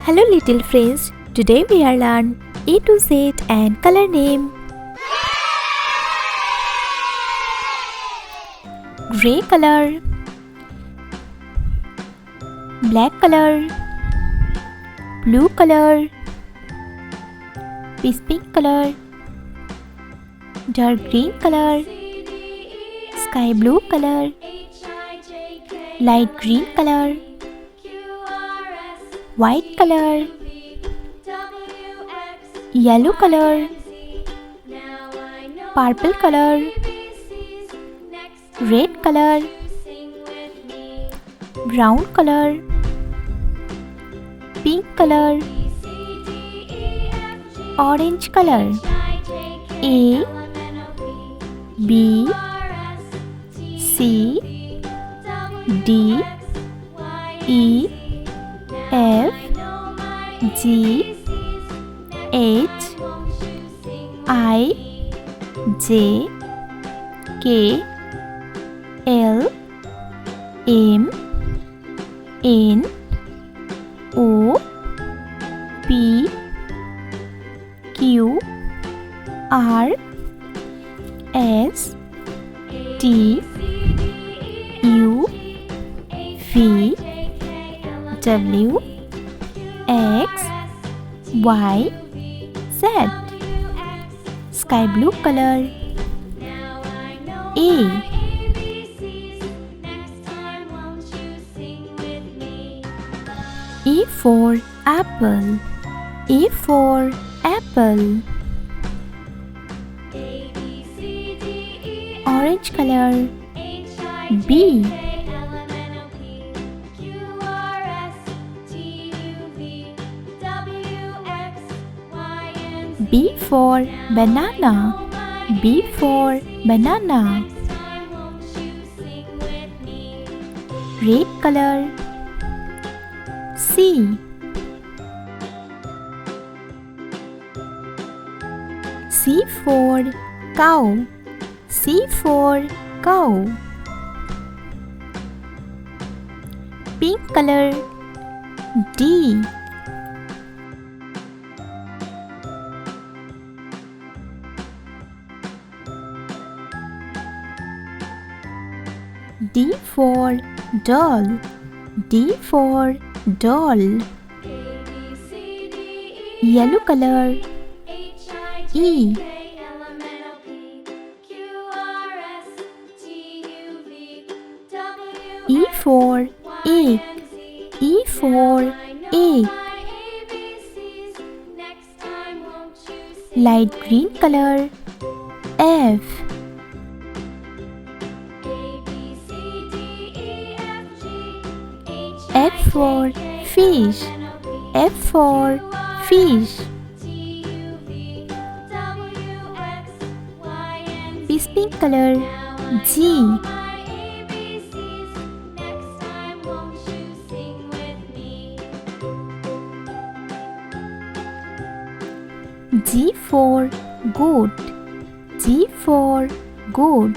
Hello little friends, today we are learn A to Z and color name. Gray color, black color, blue color, peach pink color, dark green color, sky blue color, light green color, white color, yellow color, purple color, red color, brown color, pink color, orange color. A, B, C, D, E, F, G, H, I, J, K, L, M, N, O, P, Q, R, S, T, U, V, W, X, Y, Z. Sky blue color. A, E for apple. A for apple. Orange color. B, B for banana. B for banana. Red color. C, C for cow. C for cow. Pink color. D, D for doll. D for doll. Yellow color. E, E for egg. E for egg. Light green color. F, F for fish. F for fish. Peach pink color. G, G for goat. G for goat.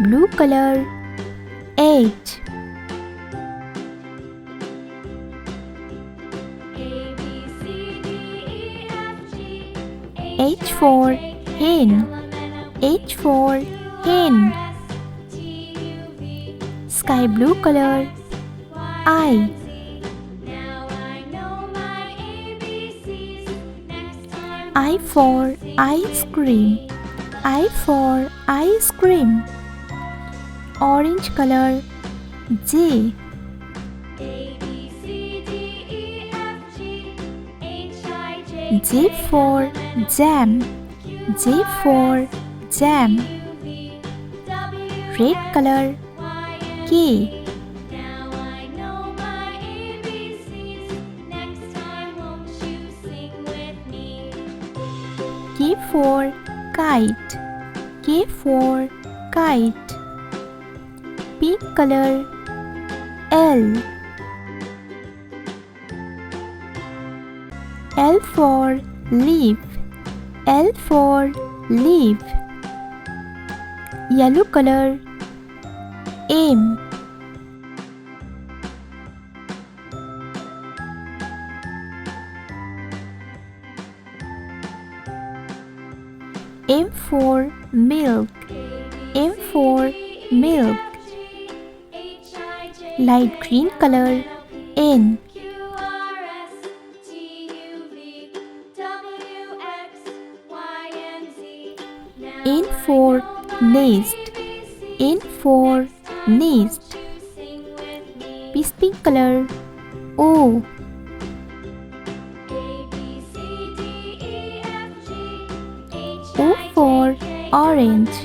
Blue color. H, H for hen. H for hen. Sky blue color. I, I for ice cream. I for ice cream. Orange color. J, J for jam. J for jam. Red color. K, K for kite. K for kite. Pink color. L, L for leaf. L for leaf. Yellow color. M, M for milk. M for milk. Light green color. N. N for nest. N for nest. Peace pink color. O. O for orange.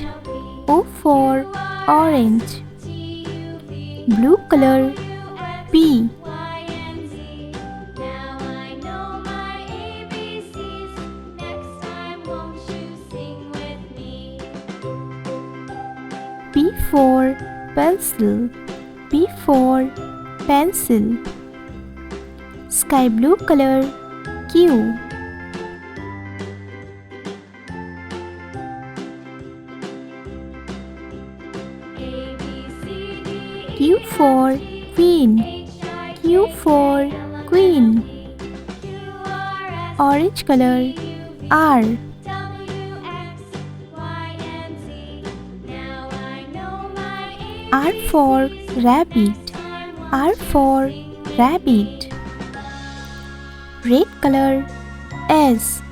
O for orange. Blue color. P. P for pencil. P for pencil. Sky blue color. Q. Q for queen. Q for queen. Orange color. R. R for rabbit. R for rabbit. Red color. S.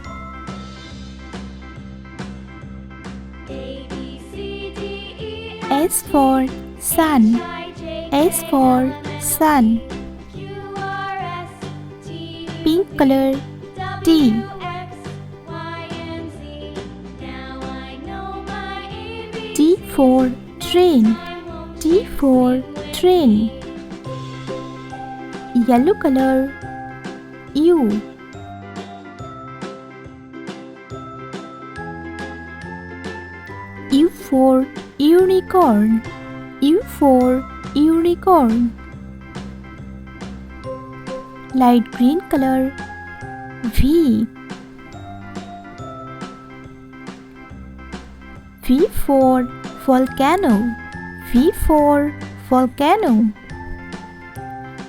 S for sun. S for sun. Pink color. T. T for train. T for train. Yellow color. U. U for unicorn. U for unicorn. Light green color. V. V for volcano. V for volcano.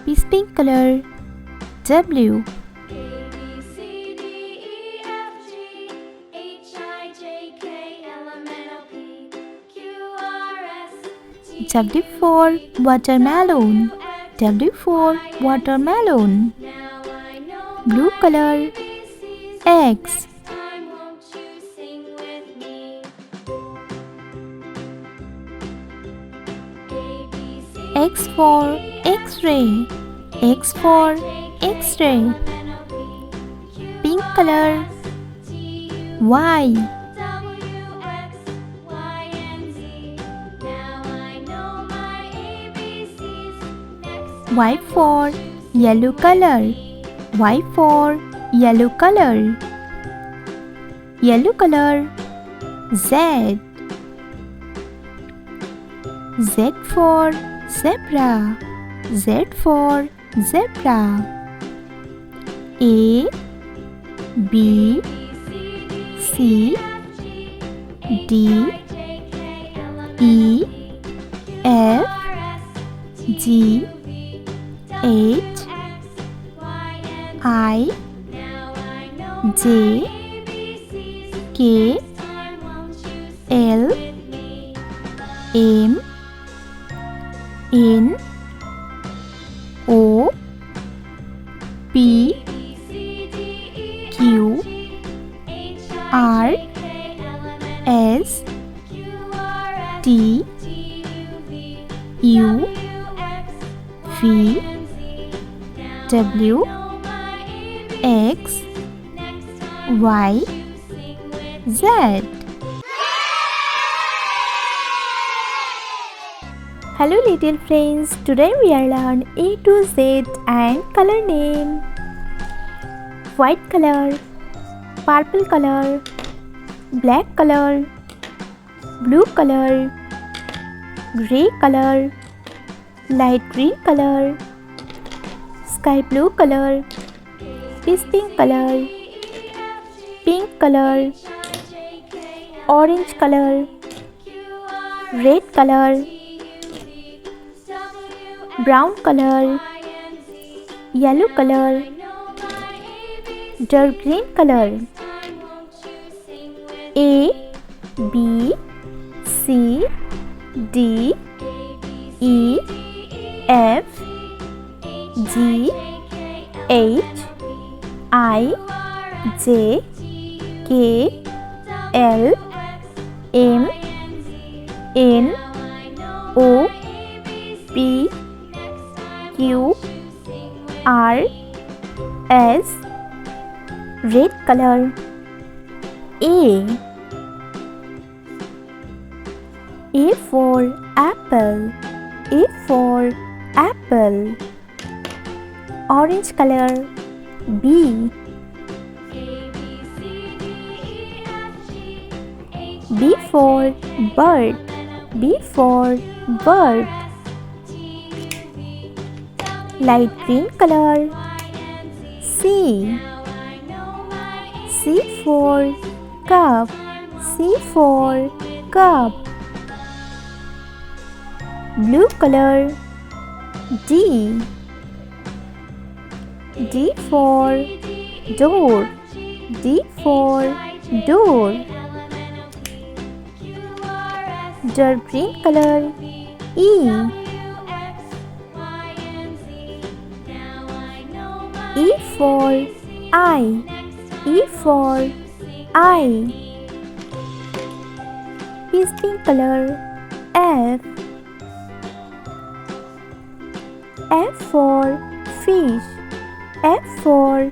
Peace pink color. W. W for watermelon. W for watermelon. Blue color. X. X for X-ray. X for X-ray. Pink color. Y. Y for yellow color. Y for yellow color. Yellow color. Z. Z for zebra. Z for zebra. A, B, C, D, E, F, G, H, I, J, K, L, M, N, O, P, Q, R, S, T, U, V, W, X, Y, Z. Hello little friends, today we are learn A to Z and color name. White color, purple color, black color, blue color, grey color, light green color, sky blue color, peace pink color, pink color, orange color, red color, brown color, yellow color, dark green color. A, B, C, D, E, F, G, H, I, J, K, L, M, N, O, P, Q, R, S. Red color. A for apple. A for apple. Orange color. B for bird. B for bird. Light green color. C for cup. C for cup. Blue color. D for door. D for door. Dark green color. E for eye. E for eye. Pink color. F for fish. F for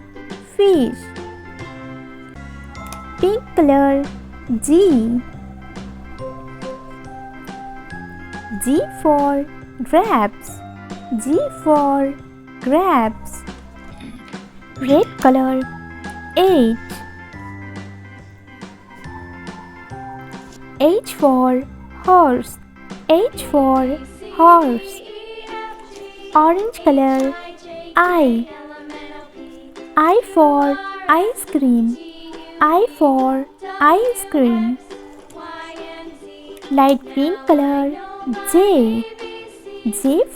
fish. Pink color. G for grapes. G for grapes. Red color. H for horse. H for horse. Orange color. I for ice cream. I for ice cream. Light green color. J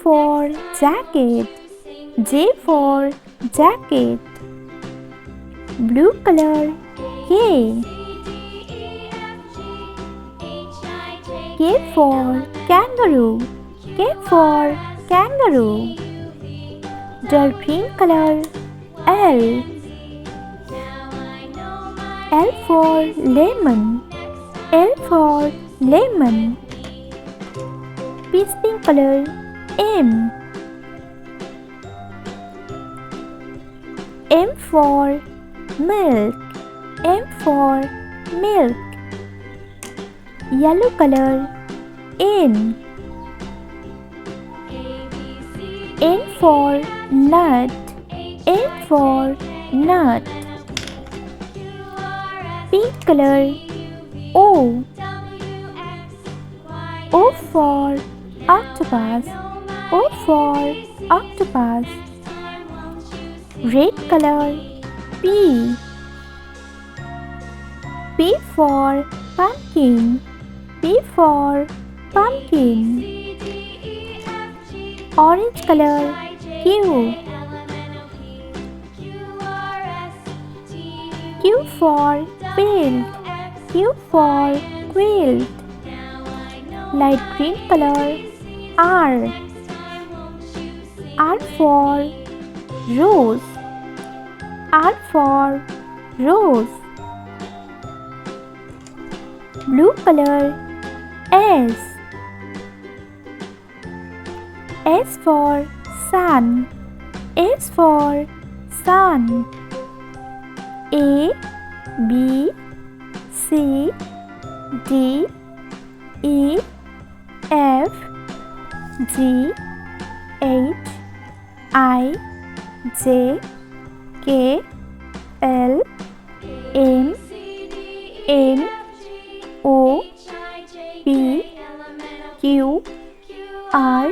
for jacket. J for jacket. Blue color. K for kangaroo. K for kangaroo. Dark green color. L for lemon. L for lemon. Pink color. M for milk. M for milk. Yellow color. N for nut. N for nut. Pink color. O for octopus. O for octopus. Red color. P for pumpkin. P for pumpkin. Orange color. Q for quilt. Q for quilt. Light green color. R for rose. R for rose. Blue color. S for sun. S for sun. A, B, C, D, E, F, G, H, I, J, K, L, M, N, O, P, Q, R,